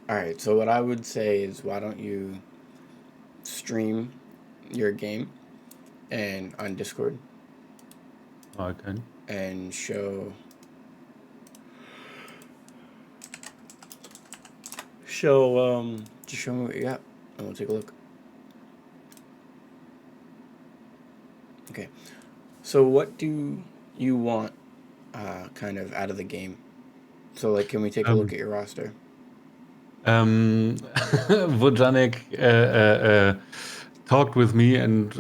All right. So what I would say is, why don't you stream your game and on Discord Okay. and just show me what you got, and we'll take a look. Okay. So what do you want, kind of out of the game? So like, can we take a look Um, at your roster? Vojanik talked with me and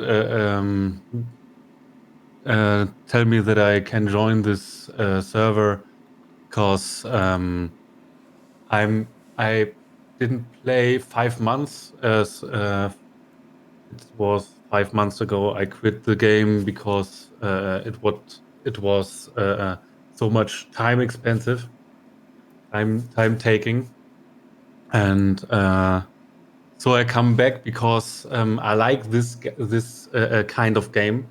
tell me that I can join this server because I didn't play 5 months as it was 5 months ago. I quit the game because it was so much time expensive, time taking, and so I come back because I like this kind of game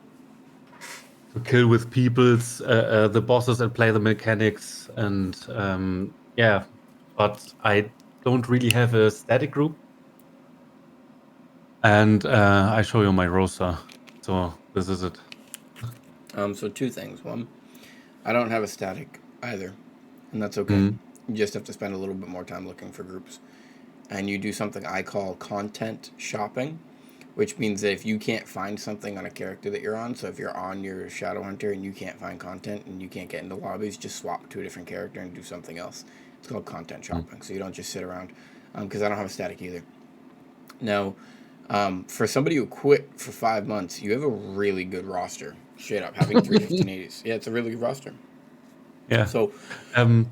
to kill with people's the bosses and play the mechanics and yeah, but I don't really have a static group. And I show you my roster. So this is it. So two things. One, I don't have a static either, and that's okay. Mm. You just have to spend a little bit more time looking for groups. And you do something I call content shopping, which means that if you can't find something on a character that you're on, so if you're on your Shadowhunter and you can't find content and you can't get into lobbies, just swap to a different character and do something else. It's called content Mm. shopping, so you don't just sit around, because I don't have a static either. Now, for somebody who quit for 5 months, you have a really good roster. Straight up, having three 1580s. Yeah, it's a really good roster. Yeah. So, Um,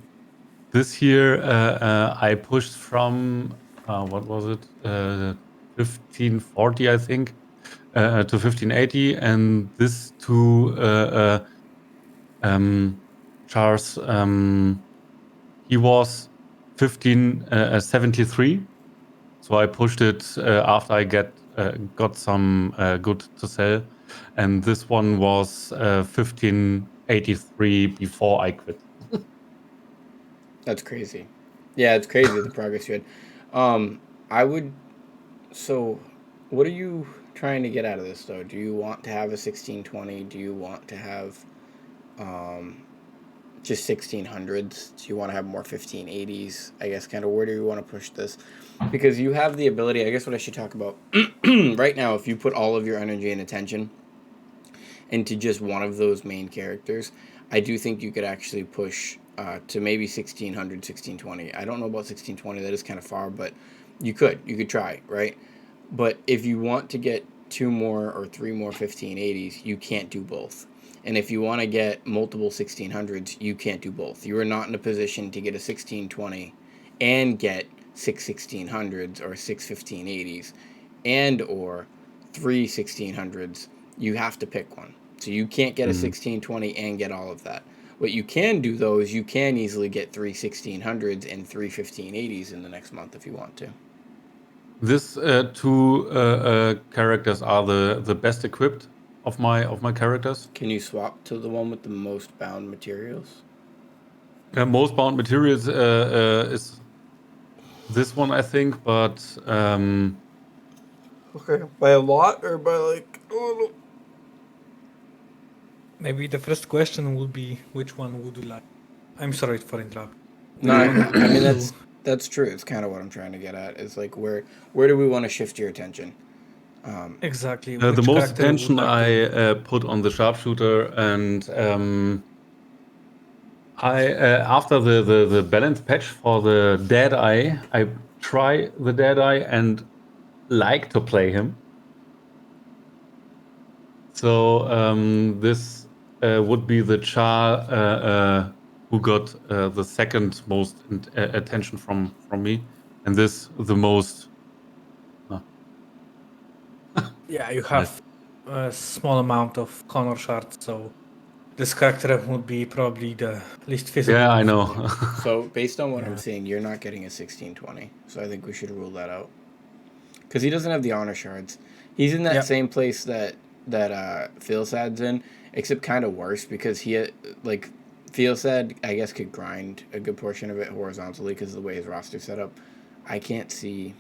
this year I pushed from what was it 1540 I think to 1580, and this to Charles he was 1573. So I pushed it after I got some good to sell, and this one was 1583 before I quit. that's crazy. Yeah, it's crazy the progress you had. I would. So, what are you trying to get out of this though? Do you want to have a 1620? Do you want to have um, just 1600s? Do you want to have more 1580s? I guess kind of where do you want to push this? Because you have the ability. I guess what I should talk about right now. If you put all of your energy and attention into just one of those main characters, I do think you could actually push to maybe 1600, 1620. I don't know about 1620. That is kind of far, but you could try, right? But if you want to get two more or three more 1580s, you can't do both. And if you want to get multiple 1600s, you can't do both. You are not in a position to get a 1620 and get six 1600s or six 1580s and or three 1600s. You have to pick one. So you can't get a Mm. 1620 and get all of that. What you can do though is you can easily get three 1600s and three 1580s in the next month if you want to. This two characters are the best equipped of my characters. Can you swap to the one with the most bound materials? Most bound materials is this one, I think, but Okay, by a lot or by like a little? Maybe the first question would be, which one would you like? I'm sorry for interrupting. No, Which one I would mean you? that's true. It's kind of what I'm trying to get at. Is like where do we want to shift your attention? Exactly. the Which most character would attention like to? I put on the sharpshooter, and I after the balance patch for the dead eye, I try the dead eye and like to play him. So this would be the Char who got the second most attention from me, and this the most. Yeah, you have a small amount of Connor shards, so this character would be probably the least feasible. Yeah, I know. So based on what I'm Yeah. seeing, you're not getting a 1620. So I think we should rule that out because he doesn't have the honor shards. He's in that Yeah. same place that Feelsad's in, except kind of worse because like Feelsad I guess could grind a good portion of it horizontally because of the way his roster's set up. I can't see.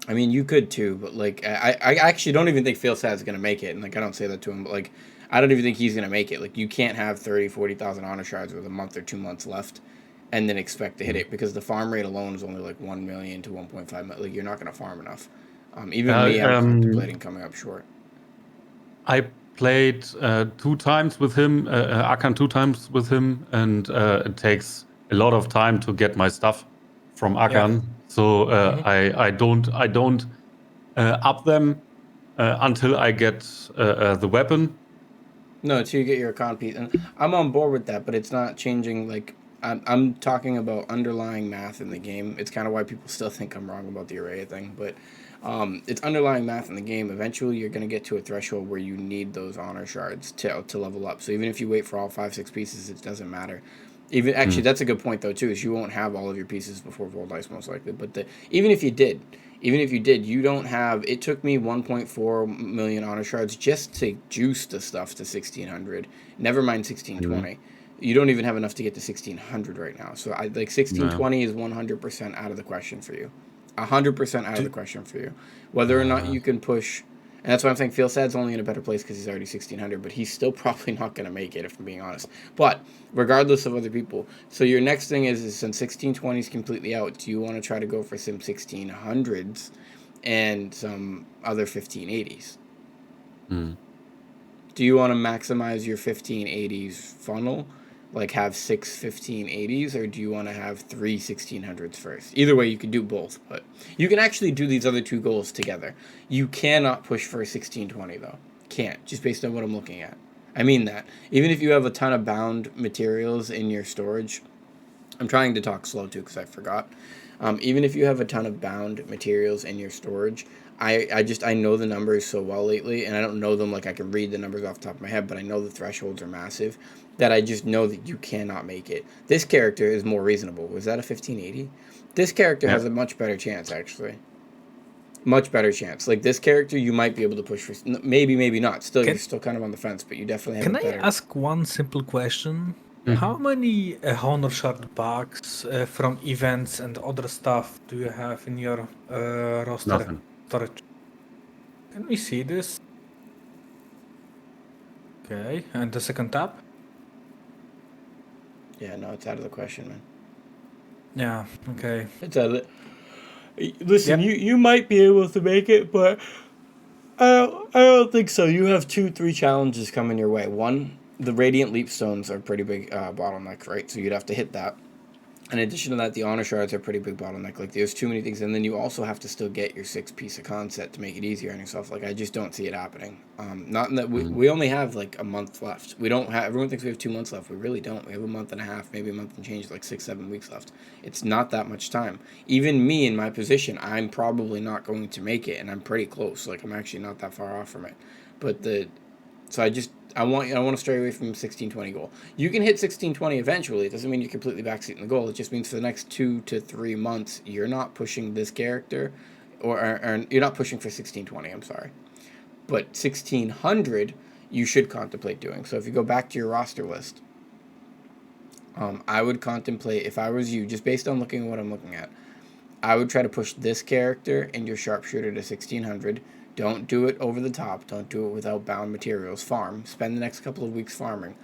I mean, you could too, but like I actually don't even think Failsad's gonna make it, and like I don't say that to him, but like I don't even think he's gonna make it. Like you can't have 40,000 honor shards with a month or 2 months left, and then expect to hit it because the farm rate alone is only like 1 million to 1.5 million. Like you're not gonna farm enough. Even me, I'm contemplating coming up short. I played 2 times with him, Akkan 2 times with him, and it takes a lot of time to get my stuff from Akkan. So I don't up them until I get the weapon. No, until you get your econ piece, and I'm on board with that, but it's not changing. Like I'm talking about underlying math in the game. It's kind of why people still think I'm wrong about the array thing, but it's underlying math in the game. Eventually, you're gonna get to a threshold where you need those honor shards to level up. So even if you wait for all 5-6 pieces, it doesn't matter. Even actually, that's a good point though too. Is you won't have all of your pieces before Vold Ice most likely. But even if you did, you don't have. It took me 1.4 million honor shards just to juice the stuff to 1600. Never mind 1620. You don't even have enough to get to 1600 right now. So I like 1620 is 100% out of the question for you. 100% out of the question for you. Whether or not you can push. And that's why I'm saying Failsad's only in a better place because he's already 1600, but he's still probably not going to make it, if I'm being honest. But regardless of other people, so your next thing is since 1620 is completely out, do you want to try to go for some 1600s and some other 1580s? Do you want to maximize your 1580s funnel? Like have 6 1580s, or do you want to have 3 1600s first? Either way, you can do both, but you can actually do these other two goals together. You cannot push for a 1620 though. Can't, just based on what I'm looking at. I mean that. Even if you have a ton of bound materials in your storage, I'm trying to talk slow too because I forgot. Even if you have a ton of bound materials in your storage, I know the numbers so well lately, and I don't know them like I can read the numbers off the top of my head, but I know the thresholds are massive, that I just know that you cannot make it. This character is more reasonable. Was that a 1580? This character has a much better chance, actually. Much better chance. Like this character, you might be able to push for maybe not. Still, you're still kind of on the fence, but you definitely have. Can a better... I ask one simple question? How many honor shard packs from events and other stuff do you have in your roster? Nothing. Storage? Can we see this? Okay, and the second tab? Yeah, no, it's out of the question, man. Yeah, okay. It's out of the... Listen, you might be able to make it, but I don't think so. You have 2-3 challenges coming your way. One, the Radiant Leap Stones are a pretty big bottleneck, right? So you'd have to hit that. In addition to that, the Honor Shards are a pretty big bottleneck. Like, there's too many things. And then you also have to still get your 6-piece of concept to make it easier on yourself. Like, I just don't see it happening. Not in that we only have, like, a month left. We don't have... Everyone thinks we have 2 months left. We really don't. We have a month and a half, maybe a month and change, like 6-7 weeks left. It's not that much time. Even me in my position, I'm probably not going to make it, and I'm pretty close. Like, I'm actually not that far off from it. But So I want to stray away from 1620 goal. You can hit 1620 eventually. It doesn't mean you're completely backseating the goal. It just means for the next 2 to 3 months, you're not pushing this character, or you're not pushing for 1620. I'm sorry, but 1600 you should contemplate doing. So if you go back to your roster list, I would contemplate, if I was you, just based on looking at what I'm looking at, I would try to push this character and your sharpshooter to 1600. Don't do it over the top. Don't do it without bound materials. Farm. Spend the next couple of weeks farming.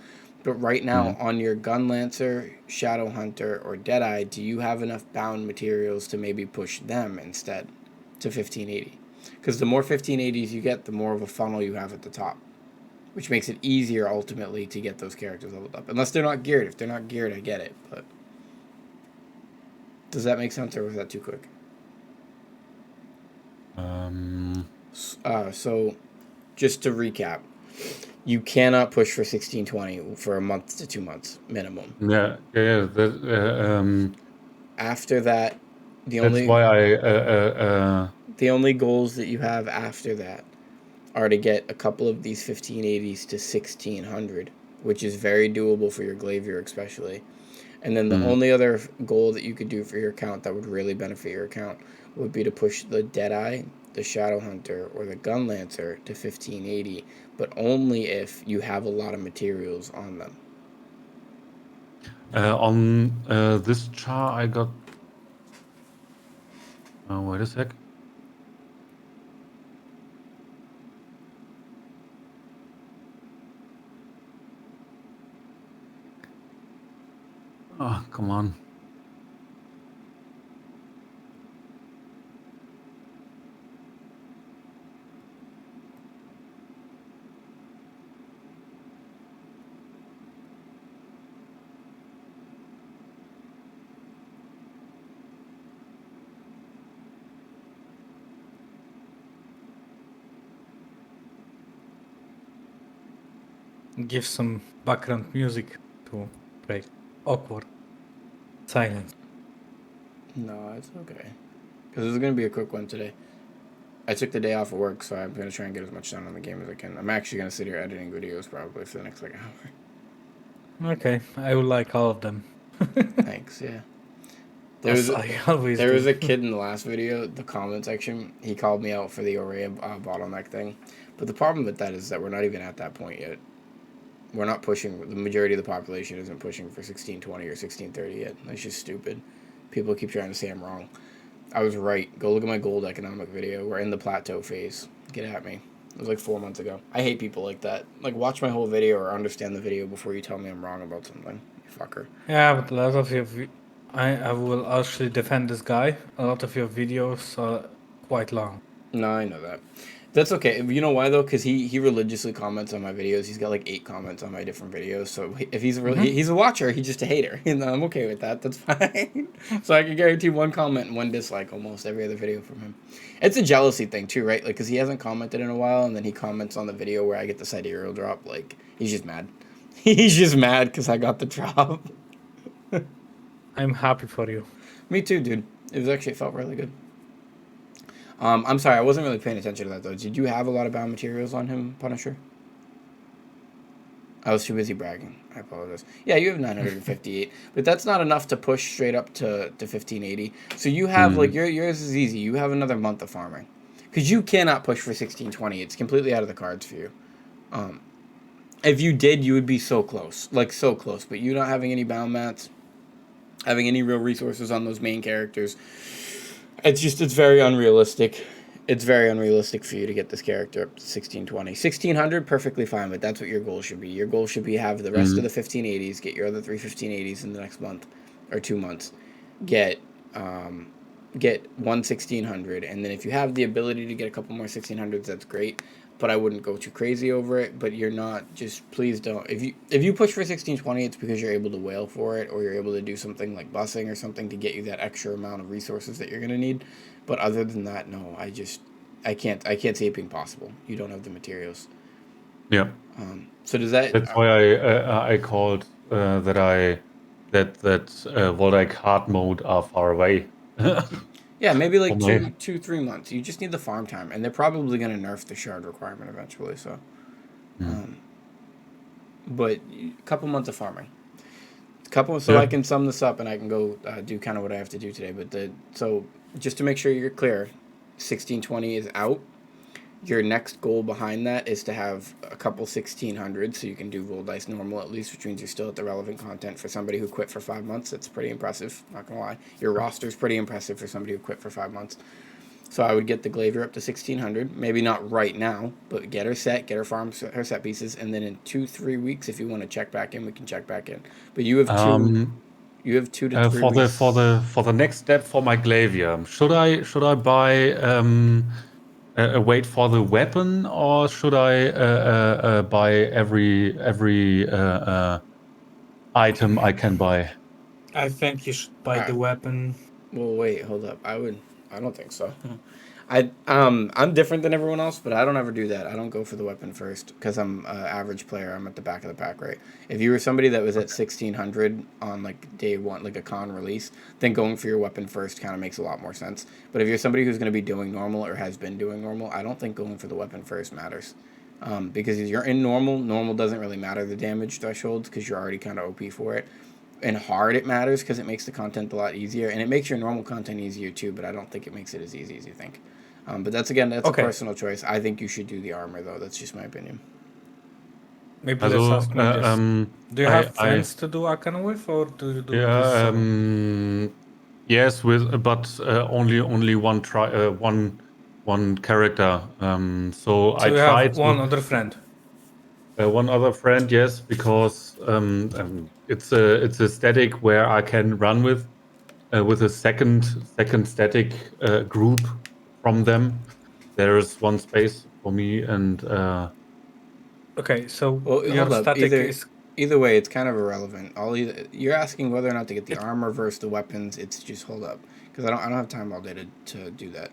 But right now, on your Gun Lancer, Shadow Hunter, or Deadeye, do you have enough bound materials to maybe push them instead to 1580? Because the more 1580s you get, the more of a funnel you have at the top, which makes it easier ultimately to get those characters leveled up. Unless they're not geared. If they're not geared, I get it. But does that make sense, or was that too quick? So, just to recap, you cannot push for 1620 for a month to 2 months minimum. Yeah. After that, the only goals that you have after that are to get a couple of these 1580s to 1600, which is very doable for your Glavier especially. And then the only other goal that you could do for your account that would really benefit your account would be to push the Deadeye, the Shadow Hunter, or the Gun Lancer to 1580, but only if you have a lot of materials on them. On this char, I got Wait a sec. Oh, come on. Give some background music to break awkward silence. No, it's okay. Because this is going to be a quick one today. I took the day off of work, so I'm going to try and get as much done on the game as I can. I'm actually going to sit here editing videos probably for the next like hour. Okay, I will like all of them. Thanks, yeah. As I always There do. was a kid in the last video, the comment section, he called me out for the array bottleneck thing. But the problem with that is that we're not even at that point yet. We're not pushing, the majority of the population isn't pushing for 1620 or 1630 yet. That's just stupid. People keep trying to say I'm wrong. I was right. Go look at my gold economic video. We're in the plateau phase. Get at me. It was like 4 months ago. I hate people like that. Like, watch my whole video or understand the video before you tell me I'm wrong about something. You fucker. Yeah, but a lot of your I will actually defend this guy. A lot of your videos are quite long. No, I know that. That's okay. You know why though? Because he religiously comments on my videos. He's got like 8 comments on my different videos. So if he's he's a watcher, he's just a hater. And I'm okay with that. That's fine. So I can guarantee 1 comment and 1 dislike almost every other video from him. It's a jealousy thing too, right? Like, because he hasn't commented in a while, and then he comments on the video where I get the sidereal drop. Like, he's just mad. He's just mad because I got the drop. I'm happy for you. Me too, dude. It felt really good. I'm sorry, I wasn't really paying attention to that, though. Did you have a lot of bound materials on him, Punisher? I was too busy bragging. I apologize. Yeah, you have 958, but that's not enough to push straight up to 1580. So you have, like, yours is easy. You have another month of farming. Because you cannot push for 1620. It's completely out of the cards for you. If you did, you would be so close. Like, so close. But you not having any bound mats, having any real resources on those main characters, it's very unrealistic. It's very unrealistic for you to get this character up to 1620. 1600, perfectly fine, but that's what your goal should be. Your goal should be have the rest of the 1580s, get your other 3 1580s in the next month or 2 months. Get 1 1600, and then if you have the ability to get a couple more 1600s, that's great. But I wouldn't go too crazy over it. But you're not, just please don't. If you push for 1620, it's because you're able to whale for it, or you're able to do something like busing or something to get you that extra amount of resources that you're gonna need. But other than that, no. I can't see it being possible. You don't have the materials. Yeah. So does that? That's why I called that Voltaic hard mode are far away. Yeah, maybe like Okay. 3 months. You just need the farm time, and they're probably gonna nerf the shard requirement eventually. So, but a couple months of farming. So I can sum this up and I can go do kind of what I have to do today. But so just to make sure you're clear, 1620 is out. Your next goal behind that is to have a couple 1600s, so you can do roll dice normal at least, which means you're still at the relevant content. For somebody who quit for 5 months, that's pretty impressive. Not gonna lie, your roster's pretty impressive for somebody who quit for 5 months. So I would get the Glavier up to 1600. Maybe not right now, but get her set, get her farm, her set pieces, and then in 2-3 weeks, if you want to check back in, we can check back in. But you have two. You have 2 to 3 weeks. For the next step for my Glavier, should I buy wait for the weapon, or should I buy every item I can buy? I think you should buy the weapon. Well, wait, hold up. I don't think so. I'm different than everyone else, but I don't ever do that. I don't go for the weapon first because I'm an average player. I'm at the back of the pack, right? If you were somebody that was at 1600 on like day 1, like a con release, then going for your weapon first kind of makes a lot more sense. But if you're somebody who's going to be doing normal or has been doing normal, I don't think going for the weapon first matters. Because if you're in normal doesn't really matter the damage thresholds because you're already kind of OP for it. And hard it matters because it makes the content a lot easier, and it makes your normal content easier too, but I don't think it makes it as easy as you think. But that's a personal choice. I think you should do the armor though. That's just my opinion. Maybe let's ask me this. Do you have friends to do Akkan with, or do you do this solo? Yes, but only one character. So I So you tried have one other friend. one other friend, yes, because it's a static where I can run with a second static group from them. There's one space for me, and Okay, so Well, your hold up. static is Either way, it's kind of irrelevant. You're asking whether or not to get the armor versus the weapons. It's just hold up, because I don't have time all day to do that.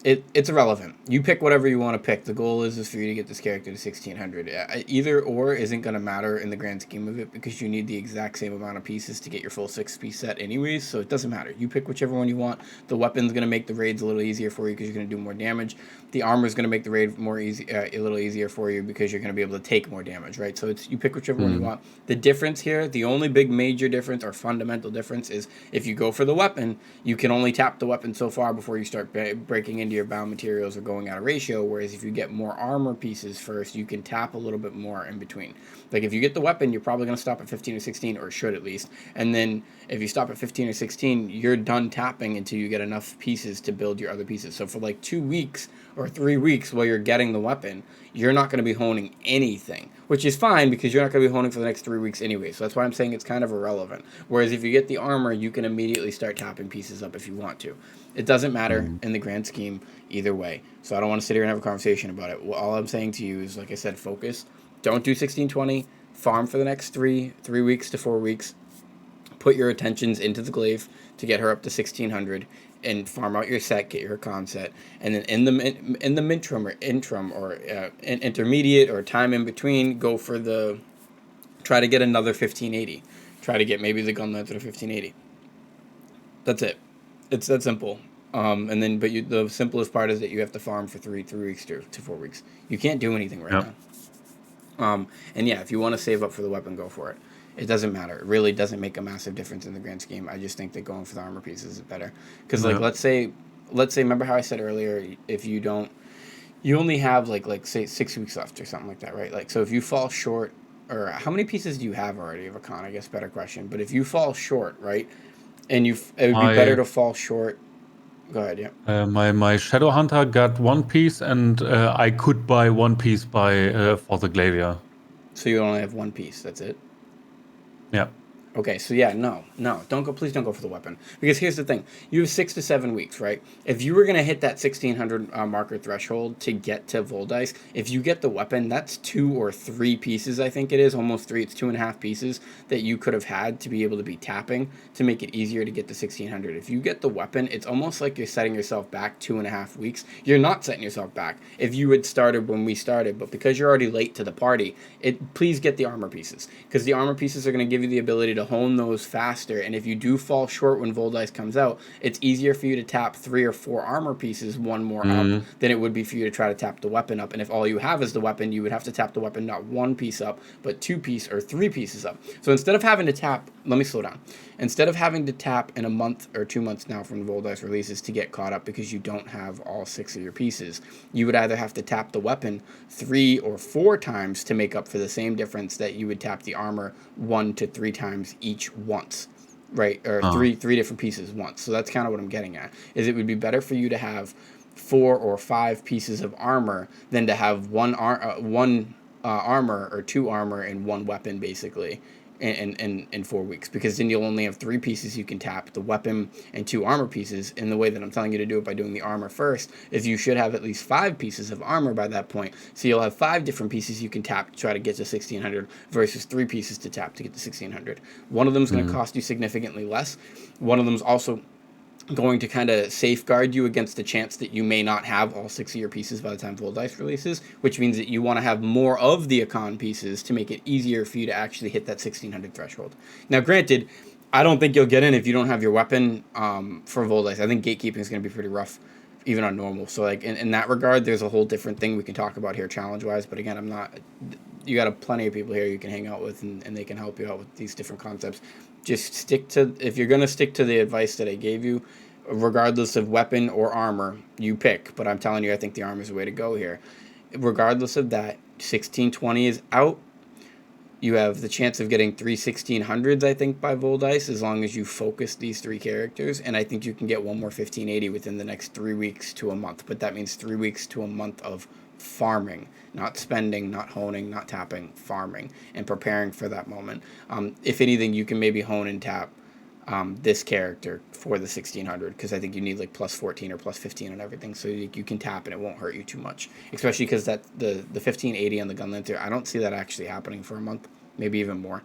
It's irrelevant. You pick whatever you want to pick. The goal is for you to get this character to 1600. Either or isn't going to matter in the grand scheme of it because you need the exact same amount of pieces to get your full 6-piece set anyways, so it doesn't matter. You pick whichever one you want. The weapon's going to make the raids a little easier for you because you're going to do more damage. The armor is going to make the raid a little easier for you because you're going to be able to take more damage, right? So you pick whichever one you want. The difference here, the only big major difference or fundamental difference is if you go for the weapon, you can only tap the weapon so far before you start breaking into your bound materials or going out of ratio, whereas if you get more armor pieces first, you can tap a little bit more in between. Like if you get the weapon, you're probably going to stop at 15 or 16, or should at least, and then if you stop at 15 or 16, you're done tapping until you get enough pieces to build your other pieces. So for like 2 weeks or 3 weeks while you're getting the weapon, you're not going to be honing anything, which is fine because you're not going to be honing for the next 3 weeks anyway. So that's why I'm saying it's kind of irrelevant. Whereas if you get the armor, you can immediately start tapping pieces up if you want to. It doesn't matter in the grand scheme either way. So I don't want to sit here and have a conversation about it. Well, all I'm saying to you is, like I said, focus. Don't do 1620. Farm for the next 3 weeks to 4 weeks. Put your attentions into the glaive to get her up to 1600, and farm out your set, get your con set, and then in the interim or intermediate or time in between, try to get another 1580. Try to get maybe the gun length to 1580. That's it. It's that simple. And then, the simplest part is that you have to farm for 3 weeks to 4 weeks. You can't do anything right now. And yeah, if you want to save up for the weapon, go for it. It doesn't matter. It really doesn't make a massive difference in the grand scheme. I just think that going for the armor pieces is better. Because let's say, remember how I said earlier, if you only have like say 6 weeks left or something like that, right? Like, so if you fall short, or how many pieces do you have already of a con? I guess better question. But if you fall short, right, and it would be better to fall short. Go ahead, yeah. My Shadow Hunter got one piece, and I could buy one piece for the Glaivier. So you only have one piece. That's it. Yeah. Okay, so yeah, no, please don't go for the weapon. Because here's the thing, you have 6 to 7 weeks, right? If you were going to hit that 1600 marker threshold to get to Voldice, if you get the weapon, that's 2 or 3 pieces, I think it is, almost 3, it's 2.5 pieces that you could have had to be able to be tapping to make it easier to get to 1600. If you get the weapon, it's almost like you're setting yourself back 2.5 weeks. You're not setting yourself back if you had started when we started, but because you're already late to the party, please get the armor pieces, because the armor pieces are going to give you the ability to hone those faster, and if you do fall short when Voldice comes out, it's easier for you to tap 3 or 4 armor pieces, one more up, than it would be for you to try to tap the weapon up. And if all you have is the weapon, you would have to tap the weapon not 1 piece up, but 2 piece or 3 pieces up. So instead of having to tap, let me slow down. Instead of having to tap in a month or 2 months now from Voldice releases to get caught up because you don't have all 6 of your pieces, you would either have to tap the weapon 3 or 4 times to make up for the same difference that you would tap the armor 1 to 3 times each once, right? Or three different pieces once. So that's kind of what I'm getting at, is it would be better for you to have 4 or 5 pieces of armor than to have one armor or 2 armor and 1 weapon, basically, in 4 weeks, because then you'll only have 3 pieces you can tap, the weapon and 2 armor pieces. In the way that I'm telling you to do it by doing the armor first is you should have at least 5 pieces of armor by that point, so you'll have 5 different pieces you can tap to try to get to 1600 versus 3 pieces to tap to get to 1600. One of them is going to cost you significantly less. One of them is also going to kind of safeguard you against the chance that you may not have all 6 of your pieces by the time Voldice releases, which means that you want to have more of the Akkan pieces to make it easier for you to actually hit that 1600 threshold. Now, granted, I don't think you'll get in if you don't have your weapon for Voldice. I think gatekeeping is going to be pretty rough, even on normal. So, like, in that regard, there's a whole different thing we can talk about here challenge-wise. But again, you got plenty of people here you can hang out with, and they can help you out with these different concepts. Just if you're going to stick to the advice that I gave you, regardless of weapon or armor, you pick. But I'm telling you, I think the armor is the way to go here. Regardless of that, 1620 is out. You have the chance of getting 3 1600s, I think, by Vol Dice, as long as you focus these 3 characters. And I think you can get one more 1580 within the next 3 weeks to a month. But that means 3 weeks to a month of farming, not spending, not honing, not tapping, farming, and preparing for that moment. If anything, you can maybe hone and tap this character for the 1600, because I think you need like plus 14 or plus 15 on everything, so you can tap and it won't hurt you too much, especially because that the 1580 on the Gunlancer, I don't see that actually happening for a month, maybe even more,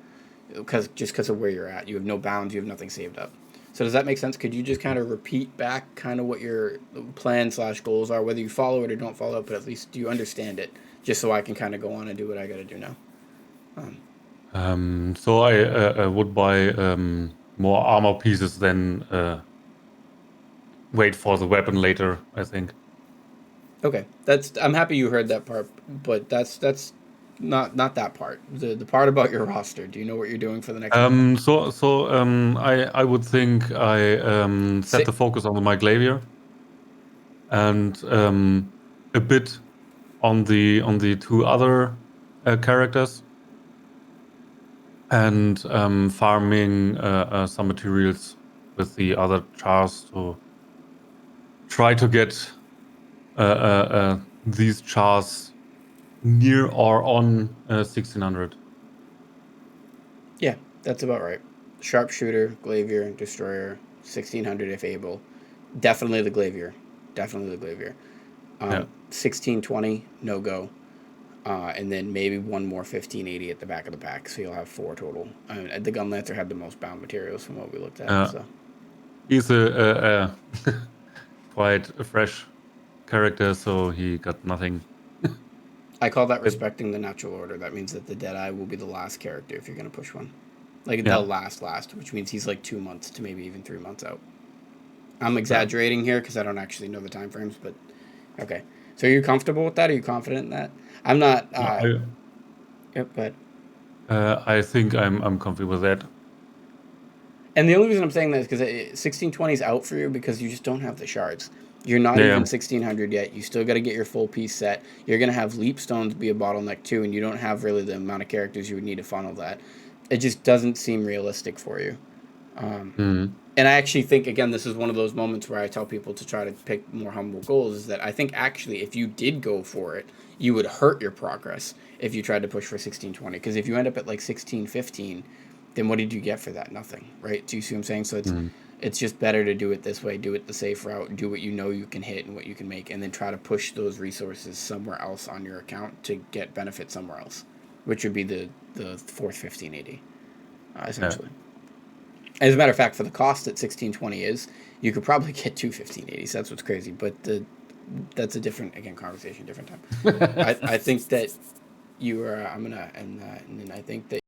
because of where you're at. You have no bounds, you have nothing saved up. So does that make sense? Could you just kind of repeat back kind of what your plan/goals are, whether you follow it or don't follow it, but at least do you understand it, just so I can kind of go on and do what I got to do now? So I would buy more armor pieces than wait for the weapon later, I think. Okay, I'm happy you heard that part, but that's not that part. The part about your roster. Do you know what you're doing for the next month? I would think I set the focus on my Glavier and a bit on the 2 other characters, and farming some materials with the other chars to try to get these chars near or on 1600. Yeah, that's about right. Sharpshooter, Glavier, Destroyer, 1600 if able. Definitely the Glavier. 1620, no go. And then maybe one more 1580 at the back of the pack, so you'll have 4 total. The Gunlancer had the most bound materials from what we looked at. So he's a quite a fresh character, so he got nothing. I call that respecting the natural order. That means that the Deadeye will be the last character if you're going to push one. Like the last, which means he's like 2 months to maybe even 3 months out. I'm exaggerating here because I don't actually know the time frames, but okay. So are you comfortable with that? Are you confident in that? I'm not. But I think I'm comfy with that. And the only reason I'm saying that is because 1620 is out for you because you just don't have the shards. You're not even 1600 yet. You still got to get your full piece set. You're going to have leap stones be a bottleneck too, and you don't have really the amount of characters you would need to funnel that. It just doesn't seem realistic for you. And I actually think, again, this is one of those moments where I tell people to try to pick more humble goals, is that I think actually if you did go for it, you would hurt your progress if you tried to push for 1620. Because if you end up at like 1615, then what did you get for that? Nothing, right? Do you see what I'm saying? So it's just better to do it this way, do it the safe route, do what you know you can hit and what you can make, and then try to push those resources somewhere else on your account to get benefit somewhere else, which would be the fourth 1580, essentially. As a matter of fact, for the cost that 1620 is, you could probably get 2 1580s. That's what's crazy, but that's a different, again, conversation, different time. I think that you are. I'm gonna end that, and then I think that